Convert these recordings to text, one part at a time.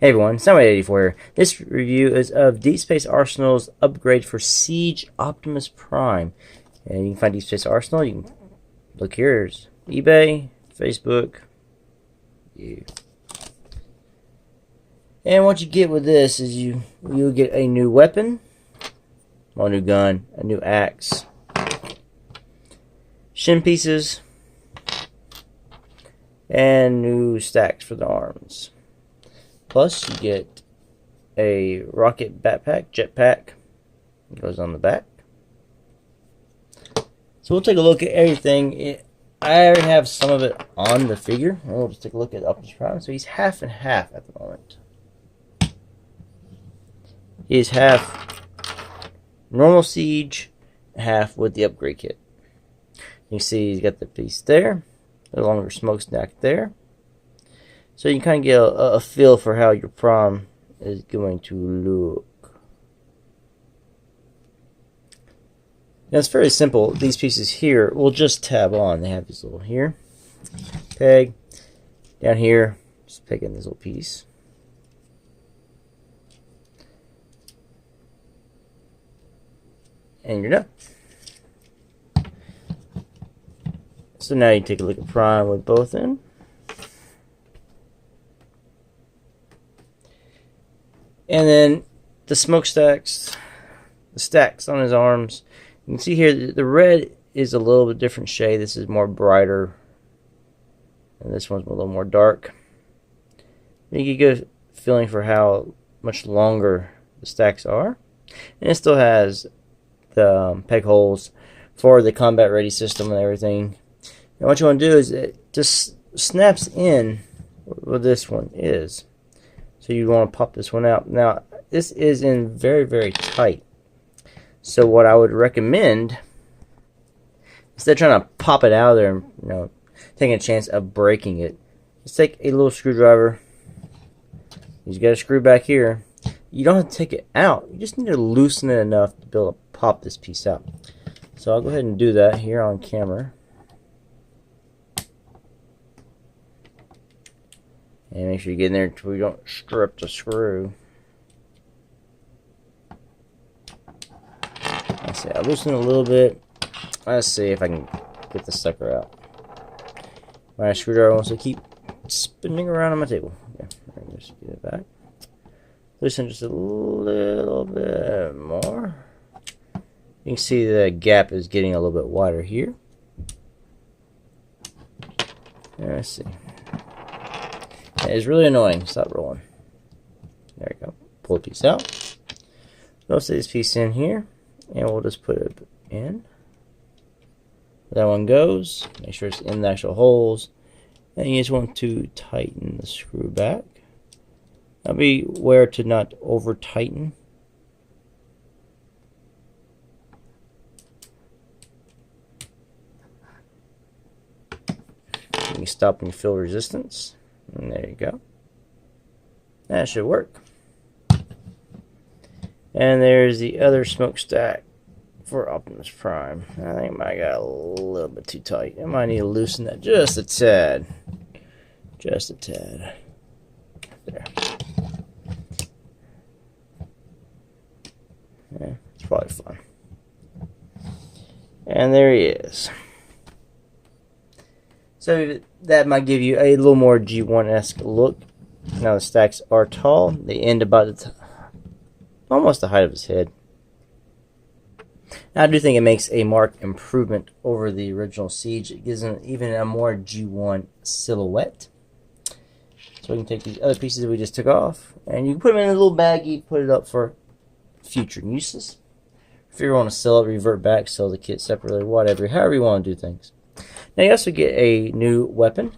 Hey everyone, Soundwave84 here. This review is of Deep Space Arsenal's upgrade for Siege Optimus Prime. And you can find Deep Space Arsenal. You can look here. There's eBay, Facebook. And what you get with this is you'll get a new weapon, a new gun, a new axe, shin pieces, and new stacks for the arms. Plus, you get a rocket backpack, Jetpack. It goes on the back. So we'll take a look at everything. I already have some of it on the figure. We'll just take a look at Optimus Prime. So he's half and half at the moment. He's half normal Siege, half with the upgrade kit. You can see he's got the piece there, the longer smokestack there. So you can kind of get a feel for how your Prime is going to look. Now it's very simple. These pieces here will just tab on. They have this little here, peg, down here, just peg in this little piece. And you're done. So now you take a look at Prime with both in. And then the smokestacks, the stacks on his arms. You can see here the red is a little bit different shade. This is more brighter, and this one's a little more dark. You get a feeling for how much longer the stacks are. And it still has the peg holes for the combat ready system and everything. And what you want to do is it just snaps in where this one is. So you want to pop this one out. Now, this is in very, very tight. So what I would recommend, instead of trying to pop it out of there and taking a chance of breaking it, just take a little screwdriver. You've got a screw back here. You don't have to take it out. You just need to loosen it enough to be able to pop this piece out. So I'll go ahead and do that here on camera. And make sure you get in there until you don't strip the screw. Let's see, I'll loosen it a little bit. Let's see if I can get the sucker out. My screwdriver wants to keep spinning around on my table. Okay, just get it back. Loosen just a little bit more. You can see the gap is getting a little bit wider here. Let's see. It's really annoying. Stop rolling. There we go. Pull the piece out. We'll set this piece in here, and we'll just put it in. That one goes. Make sure it's in the actual holes, and you just want to tighten the screw back. Now be aware to not over tighten. You can stop when you feel resistance. And there you go. That should work. And there's the other smokestack for Optimus Prime. I think I might got a little bit too tight. I might need to loosen that just a tad. Just a tad. There. Yeah, it's probably fun. And there he is. So that might give you a little more G1-esque look. Now the stacks are tall. They end about almost the height of his head. Now I do think it makes a marked improvement over the original Siege. It gives him even a more G1 silhouette. So we can take these other pieces that we just took off, and you can put them in a little baggie, put it up for future uses. If you want to sell it, revert back, sell the kit separately, whatever, however you want to do things. Now you also get a new weapon,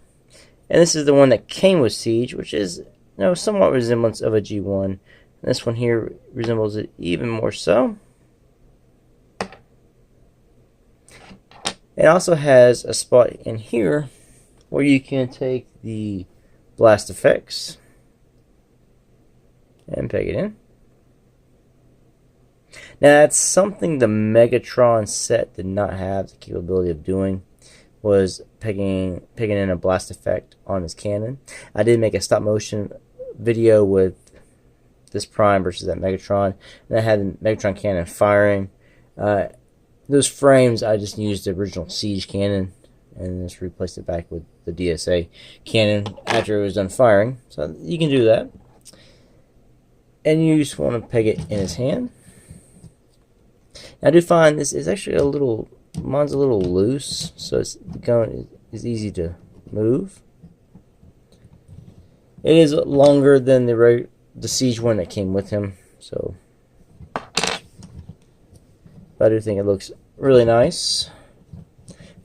and this is the one that came with Siege, which is somewhat resemblance of a G1. And this one here resembles it even more so. It also has a spot in here where you can take the blast effects and peg it in. Now that's something the Megatron set did not have the capability of doing. was pegging in a blast effect on his cannon. I did make a stop motion video with this Prime versus that Megatron, and I had the Megatron cannon firing. Those frames, I just used the original Siege cannon and just replaced it back with the DSA cannon after it was done firing. So you can do that. And you just want to peg it in his hand. Now, I do find this is actually mine's a little loose, so it's easy to move. It is longer than the Siege one that came with him, so but I do think it looks really nice.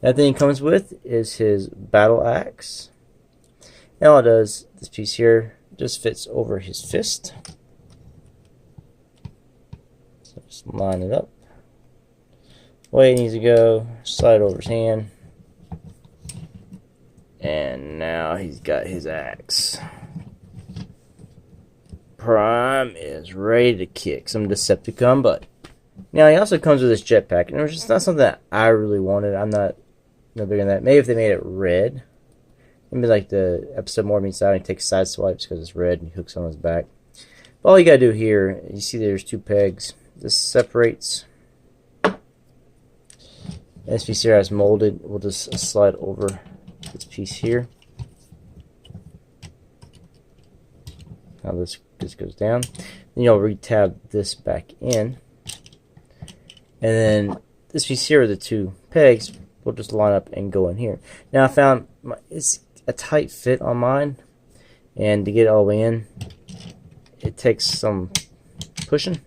That thing it comes with is his battle axe. And all it does, this piece here, just fits over his fist. So just line it up. Way it needs to go, slide over his hand. And now he's got his axe. Prime is ready to kick some Decepticon butt. Now, he also comes with this jetpack, and it's just not something that I really wanted. I'm no bigger than that. Maybe if they made it red. Maybe like the episode More Meets Out, he takes side swipes because it's red and he hooks on his back. But all you gotta do here, you see there's two pegs. This separates. This piece here is molded. We'll just slide over this piece here. Now this goes down. Then you'll re-tab this back in. And then this piece here, the two pegs, will just line up and go in here. Now I found it's a tight fit on mine, and to get it all the way in, it takes some pushing.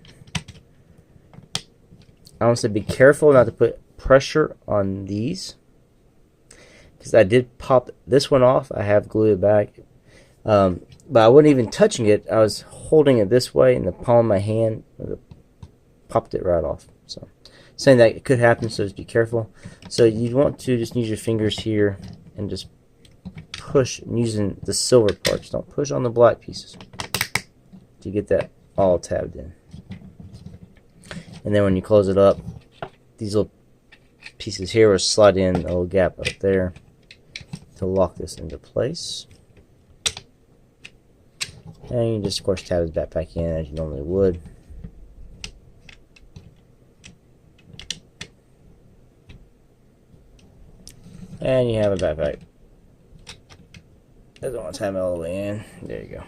I want to say be careful not to put pressure on these, because I did pop this one off. I have glued it back, but I wasn't even touching it. I was holding it this way in the palm of my hand, and it popped it right off. So saying that it could happen, so just be careful. So you want to just use your fingers here and just push using the silver parts. Don't push on the black pieces to get that all tabbed in. And then when you close it up, these little pieces here will slide in a little gap up there to lock this into place. And you just, of course, tab it back in as you normally would. And you have a backpack. Doesn't want to tab it all the way in. There you go.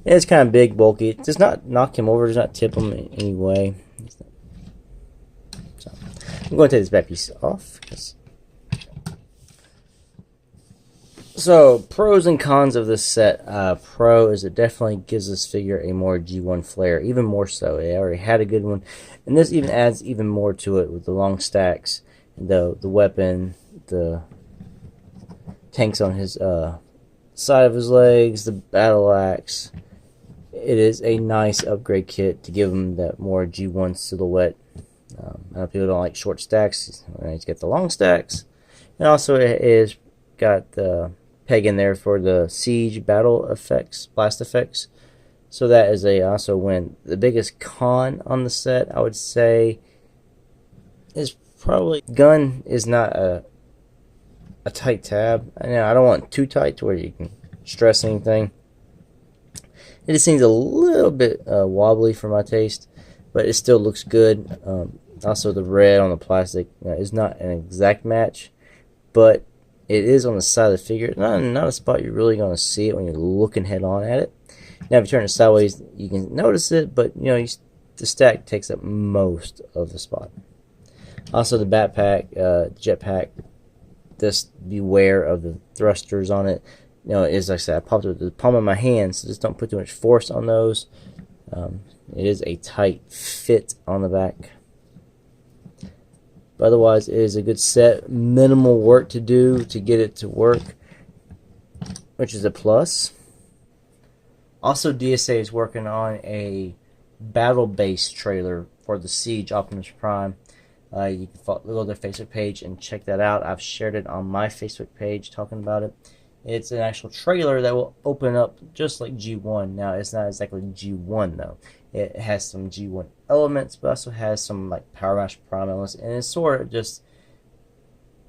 It's kind of big, bulky. It does not knock him over. It does not tip him in any way. So, I'm going to take this back piece off. So, pros and cons of this set. Pro is it definitely gives this figure a more G1 flair, even more so. It already had a good one, and this even adds even more to it with the long stacks, the weapon, the tanks on his side of his legs, the battle axe. It is a nice upgrade kit to give him that more G1 silhouette. I know people don't like short stacks. He's got the long stacks, and also it is got the peg in there for the siege battle effects, blast effects. So that is also win. The biggest con on the set, I would say, is probably gun is not a tight tab. I don't want too tight to where you can stress anything. It just seems a little bit wobbly for my taste, but it still looks good. Also, the red on the plastic is not an exact match, but it is on the side of the figure. Not a spot you're really going to see it when you're looking head on at it. Now, if you turn it sideways, you can notice it, but the stack takes up most of the spot. Also, the backpack, jetpack, just beware of the thrusters on it. It is, like I said, I popped it with the palm of my hand, so just don't put too much force on those. It is a tight fit on the back. But otherwise, it is a good set. Minimal work to do to get it to work, which is a plus. Also, DSA is working on a battle-based trailer for the Siege Optimus Prime. You can go to their Facebook page and check that out. I've shared it on my Facebook page talking about it. It's an actual trailer that will open up just like G1. Now, it's not exactly G1, though. It has some G1 elements, but also has some like Power Mash Prime elements, and it's sort of just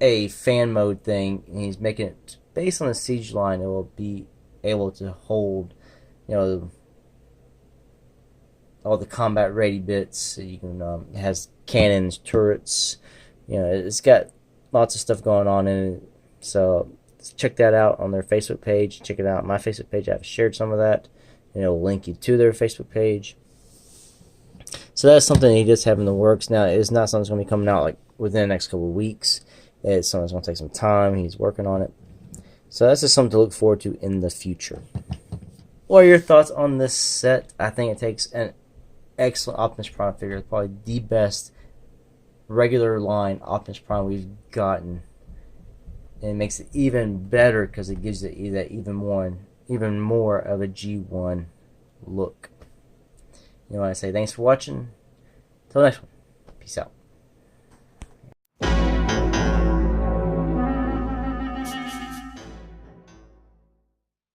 a fan mode thing. And he's making it based on the siege line. It will be able to hold, you know, all the combat ready bits. You can it has cannons, turrets. You know, it's got lots of stuff going on in it. So check that out on their Facebook page. Check it out on my Facebook page. I've shared some of that, and it'll link you to their Facebook page. So that's something he does have in the works. Now, it's not something that's going to be coming out like within the next couple of weeks. It's something that's going to take some time. He's working on it. So that's just something to look forward to in the future. What are your thoughts on this set? I think it takes an excellent Optimus Prime figure. Probably the best regular line Optimus Prime we've gotten. And it makes it even better because it gives it that even more of a G1 look. You know what I say? Thanks for watching. Till next one. Peace out.